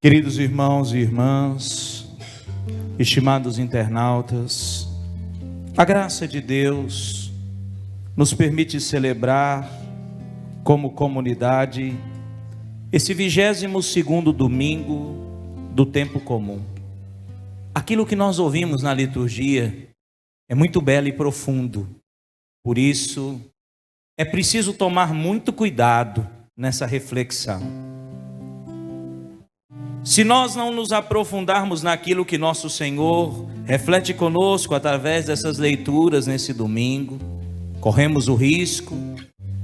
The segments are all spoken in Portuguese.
Queridos irmãos e irmãs, estimados internautas, a graça de Deus nos permite celebrar como comunidade esse 22º domingo do tempo comum. Aquilo que nós ouvimos na liturgia é muito belo e profundo, por isso é preciso tomar muito cuidado nessa reflexão. Se nós não nos aprofundarmos naquilo que nosso Senhor reflete conosco através dessas leituras nesse domingo, corremos o risco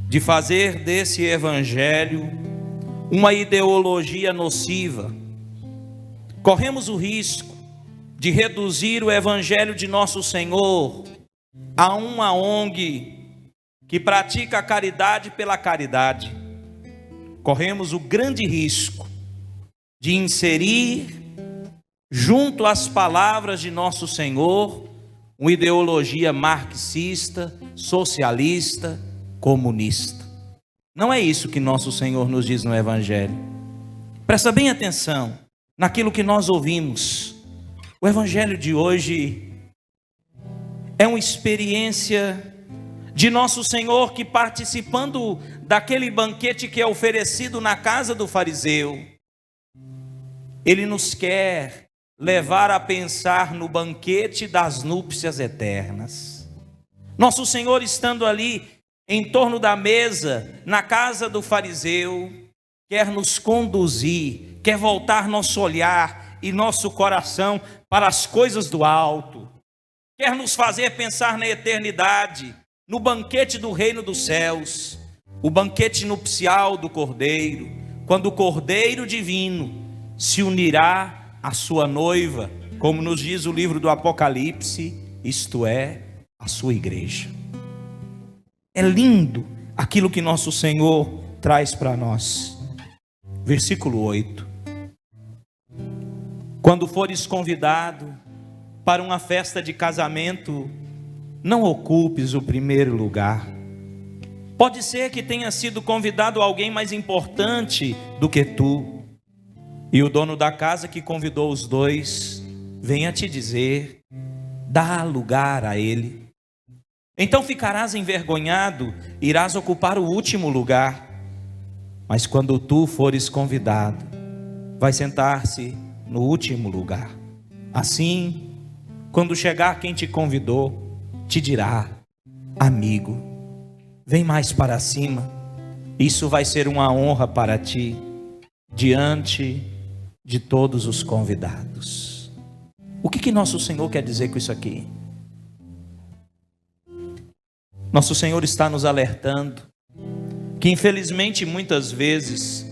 de fazer desse evangelho uma ideologia nociva. Corremos o risco de reduzir o evangelho de nosso Senhor a uma ONG que pratica a caridade pela caridade. Corremos o grande risco de inserir, junto às palavras de nosso Senhor, uma ideologia marxista, socialista, comunista. Não é isso que nosso Senhor nos diz no Evangelho. Presta bem atenção naquilo que nós ouvimos. O Evangelho de hoje é uma experiência de nosso Senhor que, participando daquele banquete que é oferecido na casa do fariseu, Ele nos quer levar a pensar no banquete das núpcias eternas. Nosso Senhor, estando ali em torno da mesa, na casa do fariseu, quer nos conduzir, quer voltar nosso olhar e nosso coração para as coisas do alto, quer nos fazer pensar na eternidade, no banquete do reino dos céus, o banquete nupcial do Cordeiro, quando o Cordeiro divino se unirá à sua noiva, como nos diz o livro do Apocalipse, isto é, a sua igreja. É lindo aquilo que nosso Senhor traz para nós. Versículo 8. Quando fores convidado para uma festa de casamento, não ocupes o primeiro lugar. Pode ser que tenha sido convidado alguém mais importante do que tu, e o dono da casa que convidou os dois venha te dizer: dá lugar a ele. Então ficarás envergonhado, irás ocupar o último lugar. Mas quando tu fores convidado, vai sentar-se no último lugar. Assim, quando chegar quem te convidou, te dirá: amigo, vem mais para cima. Isso vai ser uma honra para ti, diante de todos os convidados. O que nosso Senhor quer dizer com isso aqui? Nosso Senhor está nos alertando que, infelizmente, muitas vezes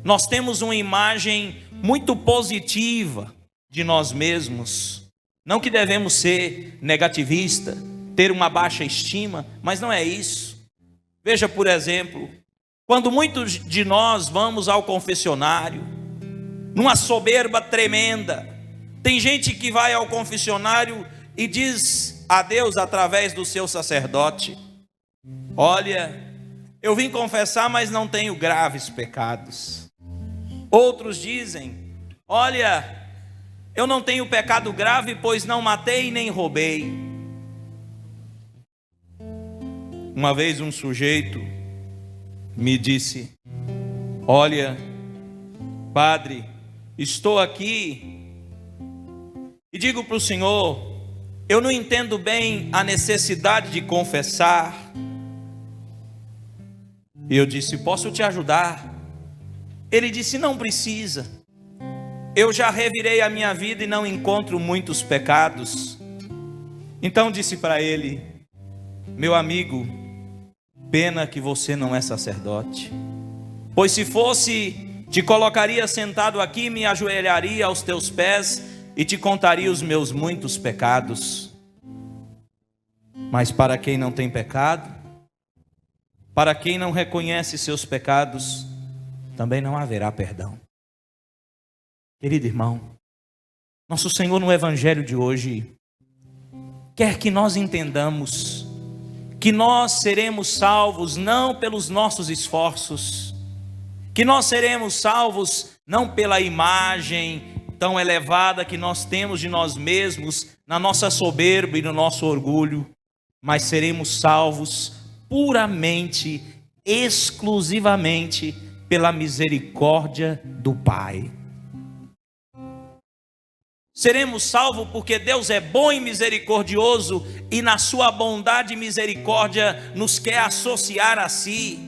nós temos uma imagem muito positiva de nós mesmos. Não que devemos ser negativista, ter uma baixa estima, mas não é isso. Veja, por exemplo, quando muitos de nós vamos ao confessionário, numa soberba tremenda, tem gente que vai ao confessionário e diz a Deus através do seu sacerdote: olha, eu vim confessar, mas não tenho graves pecados. Outros dizem: olha, eu não tenho pecado grave, pois não matei nem roubei. Uma vez um sujeito me disse: olha, padre, estou aqui e digo para o Senhor, eu não entendo bem a necessidade de confessar. E eu disse: posso te ajudar? Ele disse: não precisa, eu já revirei a minha vida e não encontro muitos pecados. Então disse para ele: meu amigo, pena que você não é sacerdote, pois se fosse, te colocaria sentado aqui, me ajoelharia aos teus pés e te contaria os meus muitos pecados. Mas para quem não tem pecado, para quem não reconhece seus pecados, também não haverá perdão. Querido irmão, nosso Senhor no Evangelho de hoje quer que nós entendamos que nós seremos salvos não pelos nossos esforços, que nós seremos salvos não pela imagem tão elevada que nós temos de nós mesmos, na nossa soberba e no nosso orgulho, mas seremos salvos puramente, exclusivamente pela misericórdia do Pai. Seremos salvos porque Deus é bom e misericordioso e na sua bondade e misericórdia nos quer associar a si.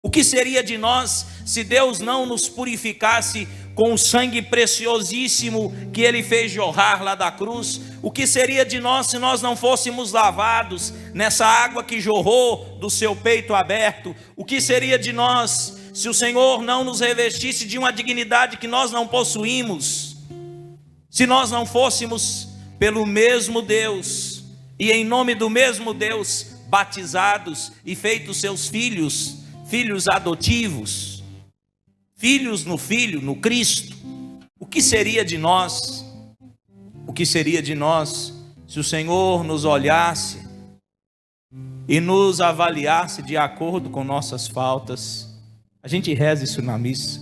O que seria de nós se Deus não nos purificasse com o sangue preciosíssimo que Ele fez jorrar lá da cruz? O que seria de nós se nós não fôssemos lavados nessa água que jorrou do seu peito aberto? O que seria de nós se o Senhor não nos revestisse de uma dignidade que nós não possuímos? Se nós não fôssemos pelo mesmo Deus e em nome do mesmo Deus batizados e feitos seus filhos, filhos adotivos, filhos no Filho, no Cristo, o que seria de nós? O que seria de nós se o Senhor nos olhasse e nos avaliasse de acordo com nossas faltas? A gente reza isso na missa.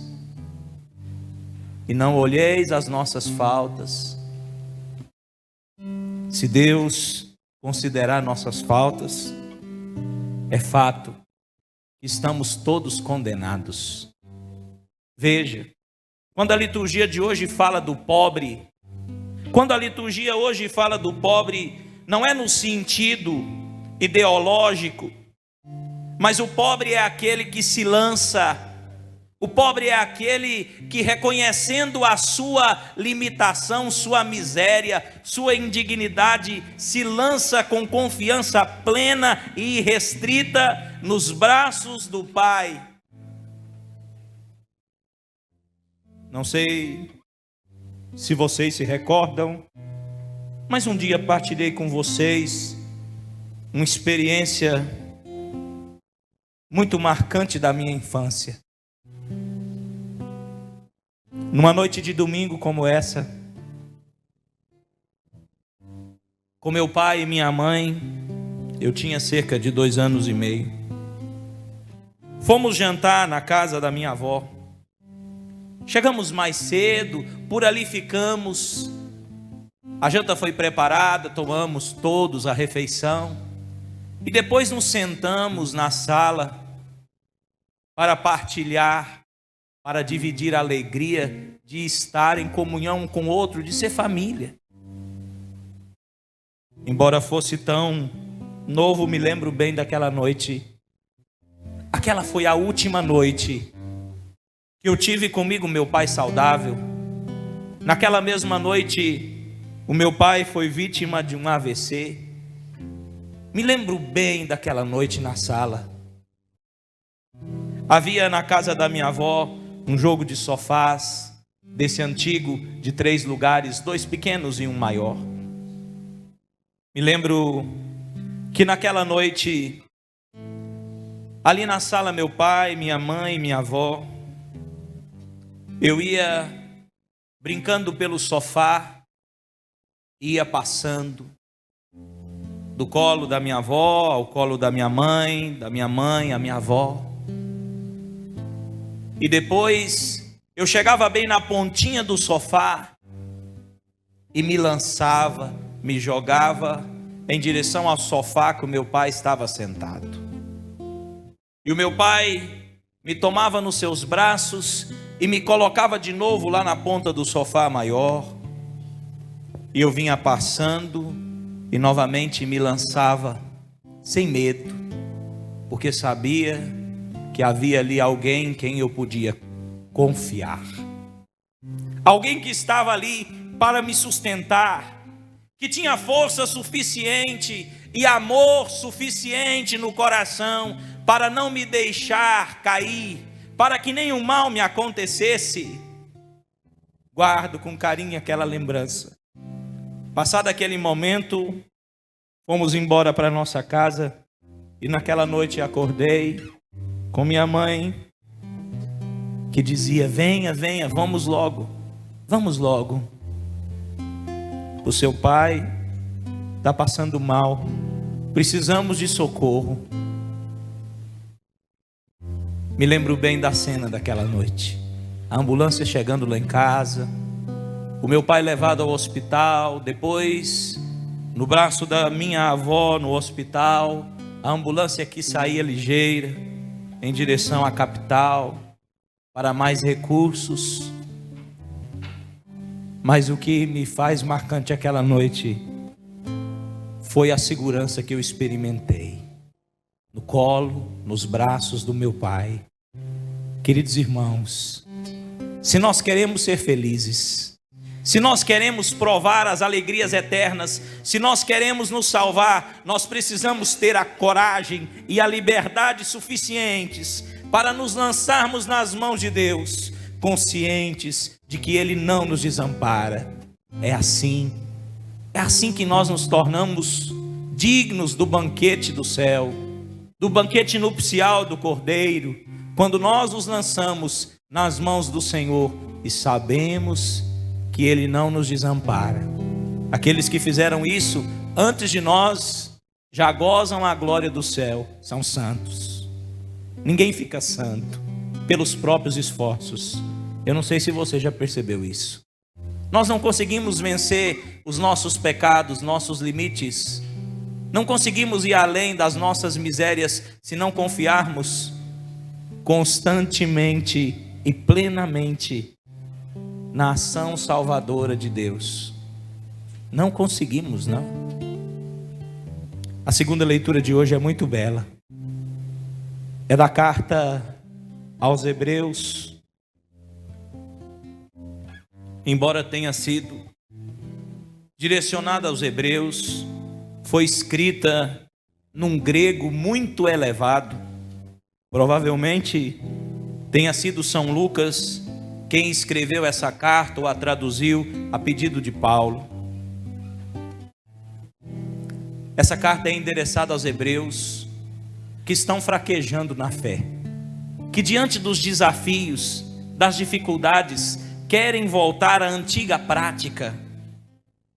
E não olheis as nossas faltas. Se Deus considerar nossas faltas, é fato que estamos todos condenados. Veja, quando a liturgia de hoje fala do pobre, quando a liturgia hoje fala do pobre, não é no sentido ideológico, mas o pobre é aquele que se lança. O pobre é aquele que, reconhecendo a sua limitação, sua miséria, sua indignidade, se lança com confiança plena e irrestrita nos braços do Pai. Não sei se vocês se recordam, mas um dia partilhei com vocês uma experiência muito marcante da minha infância. Numa noite de domingo como essa, com meu pai e minha mãe, eu tinha cerca de 2 anos e meio. Fomos jantar na casa da minha avó. Chegamos mais cedo, por ali ficamos. A janta foi preparada, tomamos todos a refeição. E depois nos sentamos na sala para partilhar, para dividir a alegria de estar em comunhão um com o outro, de ser família. Embora fosse tão novo, me lembro bem daquela noite. Aquela foi a última noite que eu tive comigo meu pai saudável. Naquela mesma noite, o meu pai foi vítima de um AVC. Me lembro bem daquela noite na sala. Havia na casa da minha avó um jogo de sofás, desse antigo, de 3 lugares, 2 pequenos e um maior. Me lembro que naquela noite, ali na sala, meu pai, minha mãe, minha avó, eu ia brincando pelo sofá, ia passando do colo da minha avó ao colo da minha mãe à minha avó. E depois eu chegava bem na pontinha do sofá e me lançava, me jogava em direção ao sofá que o meu pai estava sentado. E o meu pai me tomava nos seus braços e me colocava de novo lá na ponta do sofá maior. E eu vinha passando e novamente me lançava sem medo, porque sabia que havia ali alguém em quem eu podia confiar. Alguém que estava ali para me sustentar, que tinha força suficiente e amor suficiente no coração para não me deixar cair, para que nenhum mal me acontecesse. Guardo com carinho aquela lembrança. Passado aquele momento, fomos embora para nossa casa e naquela noite acordei com minha mãe, que dizia: venha, venha, vamos logo, vamos logo. O seu pai está passando mal, precisamos de socorro. Me lembro bem da cena daquela noite. A ambulância chegando lá em casa, o meu pai levado ao hospital, depois no braço da minha avó no hospital, a ambulância que saía ligeira em direção à capital para mais recursos. Mas o que me faz marcante aquela noite foi a segurança que eu experimentei no colo, nos braços do meu pai. Queridos irmãos, se nós queremos ser felizes, se nós queremos provar as alegrias eternas, se nós queremos nos salvar, nós precisamos ter a coragem e a liberdade suficientes para nos lançarmos nas mãos de Deus, conscientes de que Ele não nos desampara. É assim que nós nos tornamos dignos do banquete do céu, do banquete nupcial do Cordeiro, quando nós nos lançamos nas mãos do Senhor e sabemos que Ele não nos desampara. Aqueles que fizeram isso antes de nós já gozam a glória do céu, são santos. Ninguém fica santo pelos próprios esforços. Eu não sei se você já percebeu isso. Nós não conseguimos vencer os nossos pecados, nossos limites. Não conseguimos ir além das nossas misérias se não confiarmos constantemente e plenamente na ação salvadora de Deus. Não conseguimos, não. A segunda leitura de hoje é muito bela. É da carta aos Hebreus. Embora tenha sido direcionada aos Hebreus, foi escrita num grego muito elevado. Provavelmente tenha sido São Lucas quem escreveu essa carta ou a traduziu a pedido de Paulo. Essa carta é endereçada aos hebreus que estão fraquejando na fé, que diante dos desafios, das dificuldades, querem voltar à antiga prática,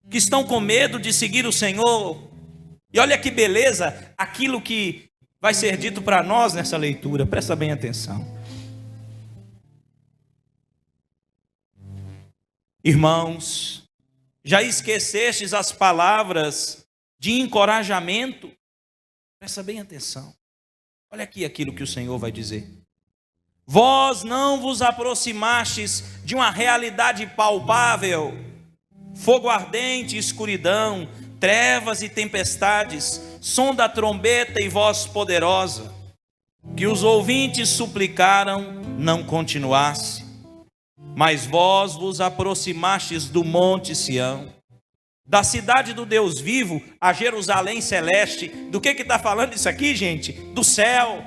que estão com medo de seguir o Senhor. E olha que beleza aquilo que vai ser dito para nós nessa leitura, presta bem atenção. Irmãos, já esquecestes as palavras de encorajamento? Presta bem atenção. Olha aqui aquilo que o Senhor vai dizer. Vós não vos aproximastes de uma realidade palpável, fogo ardente, escuridão, trevas e tempestades, som da trombeta e voz poderosa, que os ouvintes suplicaram não continuasse. Mas vós vos aproximastes do monte Sião, da cidade do Deus vivo, a Jerusalém celeste. Do que está falando isso aqui, gente? Do céu,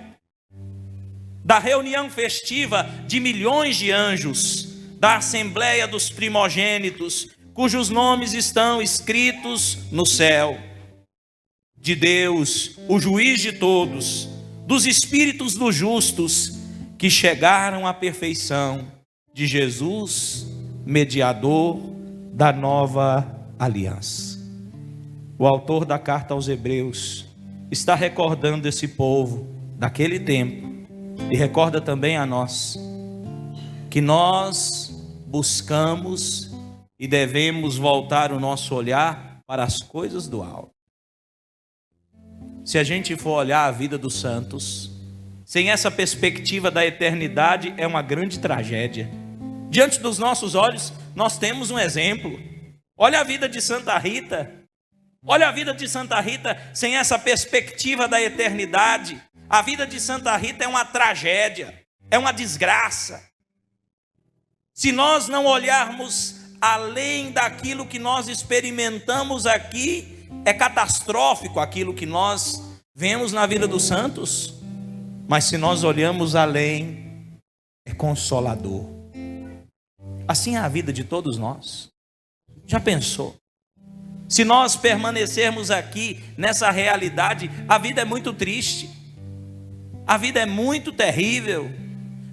da reunião festiva de milhões de anjos, da assembleia dos primogênitos, cujos nomes estão escritos no céu, de Deus, o juiz de todos, dos espíritos dos justos, que chegaram à perfeição, de Jesus, mediador da nova aliança. O autor da carta aos Hebreus está recordando esse povo daquele tempo e recorda também a nós que nós buscamos e devemos voltar o nosso olhar para as coisas do alto. Se a gente for olhar a vida dos santos sem essa perspectiva da eternidade, é uma grande tragédia. Diante dos nossos olhos, nós temos um exemplo. Olha a vida de Santa Rita. Olha a vida de Santa Rita sem essa perspectiva da eternidade. A vida de Santa Rita é uma tragédia, é uma desgraça. Se nós não olharmos além daquilo que nós experimentamos aqui, é catastrófico aquilo que nós vemos na vida dos santos. Mas se nós olhamos além, é consolador. Assim é a vida de todos nós. Já pensou? Se nós permanecermos aqui nessa realidade, a vida é muito triste. A vida é muito terrível.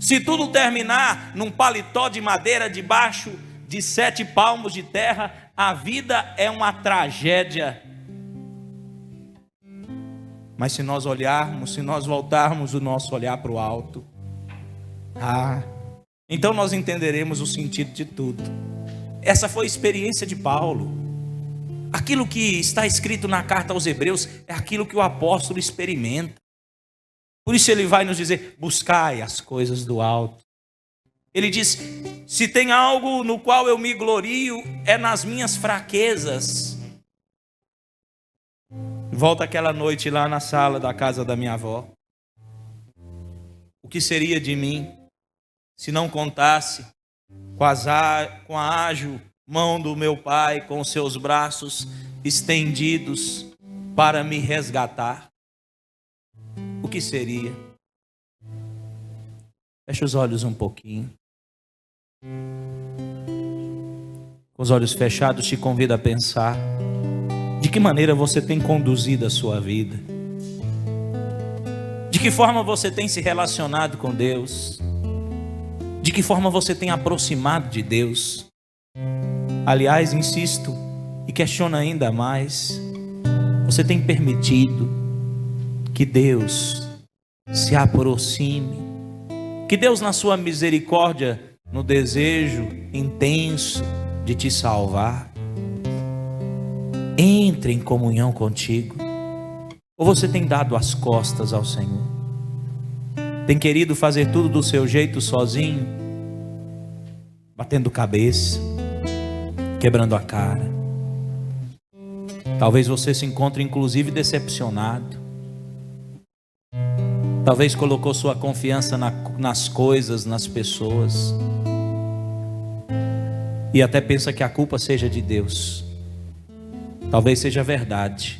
Se tudo terminar num paletó de madeira debaixo de 7 palmos de terra, a vida é uma tragédia. Mas se nós olharmos, se nós voltarmos o nosso olhar para o alto, Então nós entenderemos o sentido de tudo. Essa foi a experiência de Paulo. Aquilo que está escrito na carta aos Hebreus é aquilo que o apóstolo experimenta. Por isso ele vai nos dizer: buscai as coisas do alto. Ele diz: se tem algo no qual eu me glorio, é nas minhas fraquezas. Volta aquela noite lá na sala da casa da minha avó. O que seria de mim se não contasse com a ágil mão do meu pai, com os seus braços estendidos para me resgatar? O que seria? Feche os olhos um pouquinho. Com os olhos fechados, te convido a pensar de que maneira você tem conduzido a sua vida, de que forma você tem se relacionado com Deus, de que forma você tem aproximado de Deus. Aliás, insisto e questiono ainda mais: você tem permitido que Deus se aproxime, que Deus, na sua misericórdia, no desejo intenso de te salvar, entre em comunhão contigo? Ou você tem dado as costas ao Senhor? Tem querido fazer tudo do seu jeito sozinho, batendo cabeça, quebrando a cara? Talvez você se encontre inclusive decepcionado. Talvez colocou sua confiança nas coisas, nas pessoas, e até pensa que a culpa seja de Deus. Talvez seja verdade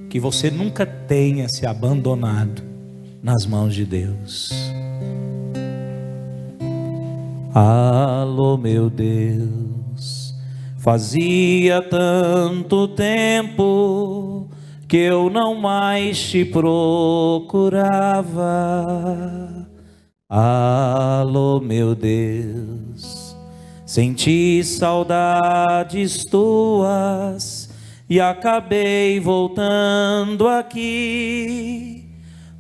que você nunca tenha se abandonado nas mãos de Deus. Alô, meu Deus, fazia tanto tempo que eu não mais te procurava. Alô, meu Deus, senti saudades tuas e acabei voltando aqui.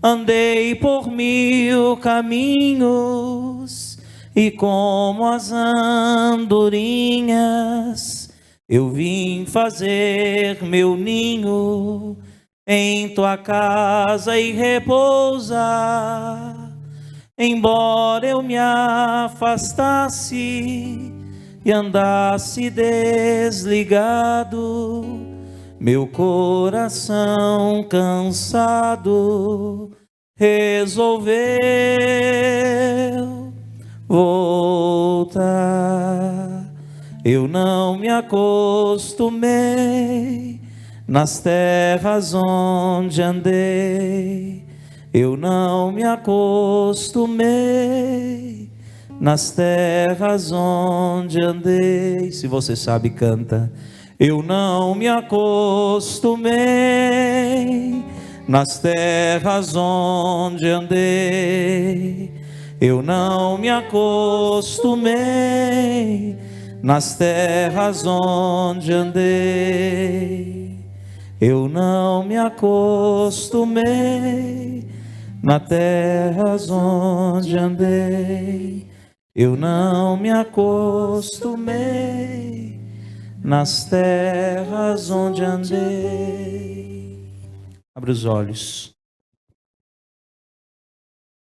Andei por 1000 caminhos e como as andorinhas eu vim fazer meu ninho em tua casa e repousar. Embora eu me afastasse e andasse desligado, meu coração cansado resolveu voltar. Eu não me acostumei nas terras onde andei. Eu não me acostumei nas terras onde andei. Se você sabe, canta. Eu não me acostumei nas terras onde andei. Eu não me acostumei nas terras onde andei. Eu não me acostumei nas terras onde andei. Eu não me acostumei nas terras onde andei. Abre os olhos.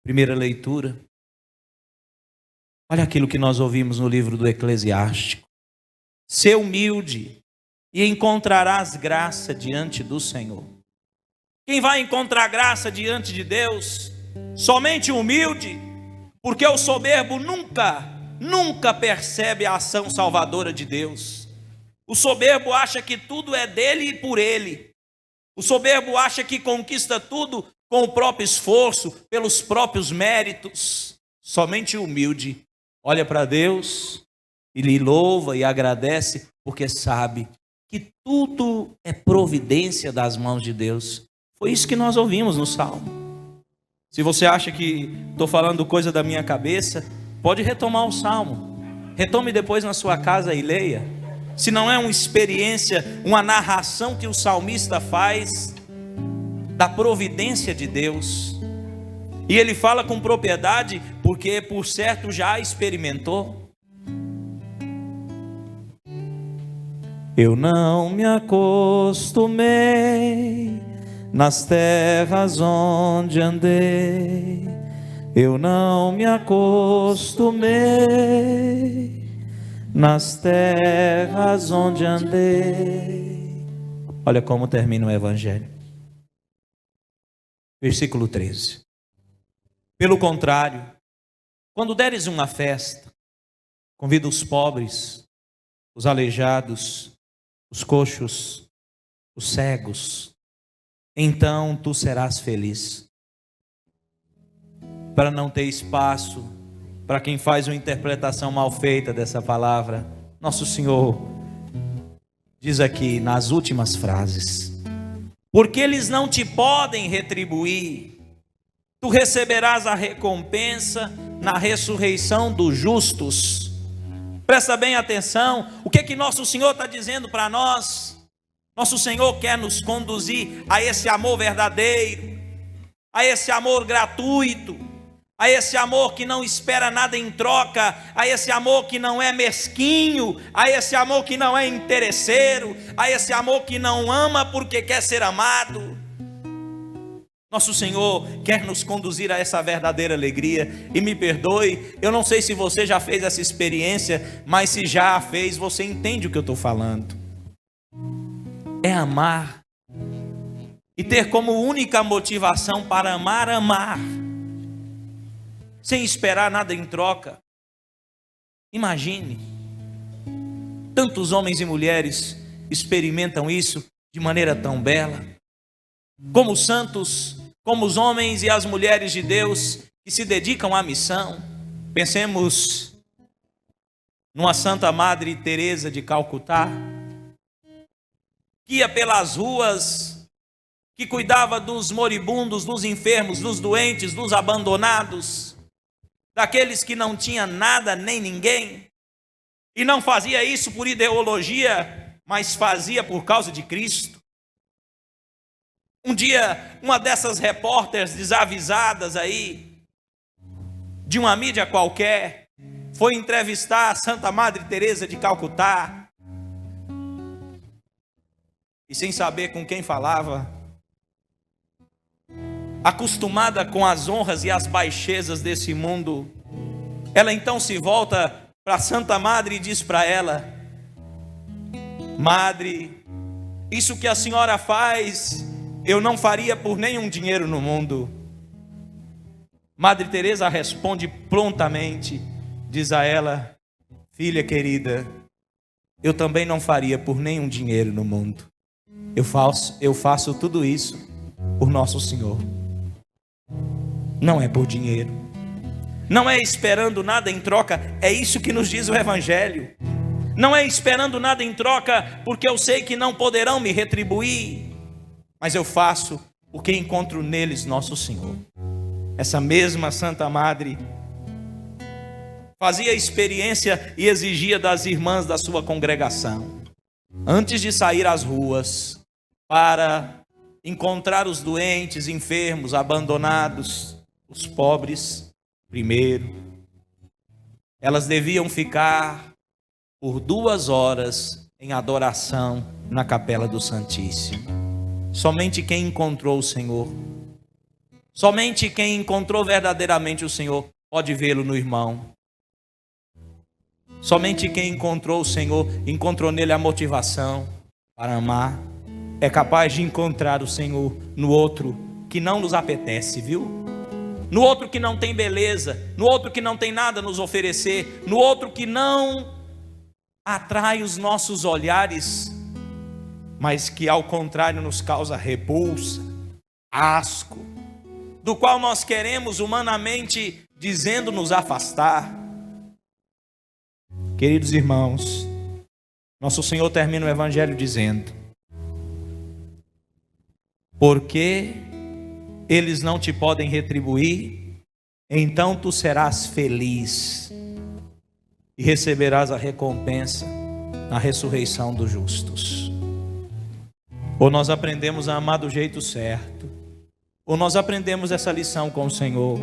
Primeira leitura. Olha aquilo que nós ouvimos no livro do Eclesiástico. Sê humilde e encontrarás graça diante do Senhor. Quem vai encontrar graça diante de Deus? Somente o humilde, porque o soberbo nunca percebe a ação salvadora de Deus. O soberbo acha que tudo é dele e por ele. O soberbo acha que conquista tudo com o próprio esforço, pelos próprios méritos. Somente o humilde olha para Deus e lhe louva e agradece, porque sabe que tudo é providência das mãos de Deus. Foi isso que nós ouvimos no Salmo. Se você acha que estou falando coisa da minha cabeça, pode retomar o Salmo. Retome depois na sua casa e leia. Se não é uma experiência, uma narração que o salmista faz da providência de Deus. E ele fala com propriedade, porque por certo já experimentou. Eu não me acostumei nas terras onde andei. Eu não me acostumei nas terras onde andei. Olha como termina o Evangelho. Versículo 13. Pelo contrário, quando deres uma festa, convida os pobres, os aleijados, os coxos, os cegos, então tu serás feliz. Para não ter espaço para quem faz uma interpretação mal feita dessa palavra, nosso Senhor diz aqui nas últimas frases: porque eles não te podem retribuir, tu receberás a recompensa na ressurreição dos justos. Presta bem atenção, o que é que nosso Senhor está dizendo para nós? Nosso Senhor quer nos conduzir a esse amor verdadeiro, a esse amor gratuito, a esse amor que não espera nada em troca, a esse amor que não é mesquinho, a esse amor que não é interesseiro, a esse amor que não ama porque quer ser amado. Nosso Senhor quer nos conduzir a essa verdadeira alegria. E me perdoe, eu não sei se você já fez essa experiência, mas se já a fez, você entende o que eu estou falando. É amar e ter como única motivação para amar, amar, sem esperar nada em troca. Imagine, tantos homens e mulheres experimentam isso de maneira tão bela, como os santos, como os homens e as mulheres de Deus que se dedicam à missão. Pensemos numa Santa Madre Teresa de Calcutá, que ia pelas ruas, que cuidava dos moribundos, dos enfermos, dos doentes, dos abandonados, daqueles que não tinham nada nem ninguém, e não fazia isso por ideologia, mas fazia por causa de Cristo. Um dia, uma dessas repórteres desavisadas aí, de uma mídia qualquer, foi entrevistar a Santa Madre Teresa de Calcutá, e sem saber com quem falava, acostumada com as honras e as baixezas desse mundo, ela então se volta para a Santa Madre e diz para ela: Madre, isso que a senhora faz, eu não faria por nenhum dinheiro no mundo. Madre Teresa responde prontamente, diz a ela: filha querida, eu também não faria por nenhum dinheiro no mundo. Eu faço tudo isso por nosso Senhor. Não é por dinheiro, não é esperando nada em troca. É isso que nos diz o Evangelho. Não é esperando nada em troca, porque eu sei que não poderão me retribuir, mas eu faço porque encontro neles nosso Senhor. Essa mesma Santa Madre fazia experiência e exigia das irmãs da sua congregação, antes de sair às ruas para encontrar os doentes, enfermos, abandonados, os pobres, primeiro, elas deviam ficar por 2 horas em adoração na capela do Santíssimo. Somente quem encontrou o Senhor, somente quem encontrou verdadeiramente o Senhor pode vê-lo no irmão. Somente quem encontrou o Senhor, encontrou nele a motivação para amar, é capaz de encontrar o Senhor no outro que não nos apetece, viu? No outro que não tem beleza, no outro que não tem nada a nos oferecer, no outro que não atrai os nossos olhares, mas que ao contrário nos causa repulsa, asco, do qual nós queremos humanamente dizendo nos afastar. Queridos irmãos, nosso Senhor termina o Evangelho dizendo: porque eles não te podem retribuir, então tu serás feliz e receberás a recompensa na ressurreição dos justos. Ou nós aprendemos a amar do jeito certo, Ou nós aprendemos essa lição com o Senhor,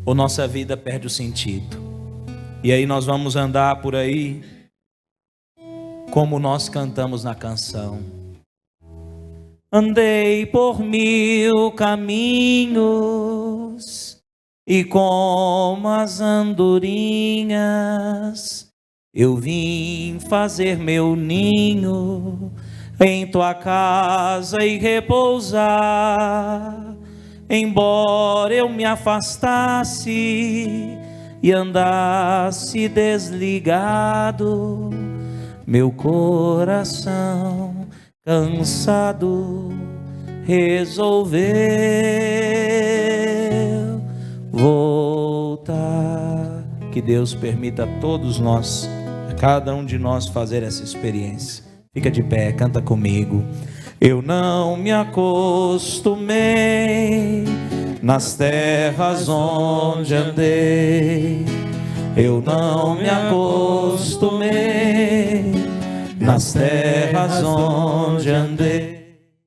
ou nossa vida perde o sentido. E aí nós vamos andar por aí como nós cantamos na canção. Andei por 1000 caminhos e como as andorinhas eu vim fazer meu ninho em tua casa e repousar. Embora eu me afastasse e andasse desligado, meu coração cansado resolveu voltar. Que Deus permita a todos nós, a cada um de nós, fazer essa experiência. Fica de pé, canta comigo. Eu não me acostumei nas terras onde andei. Eu não me acostumei nas terras onde andei.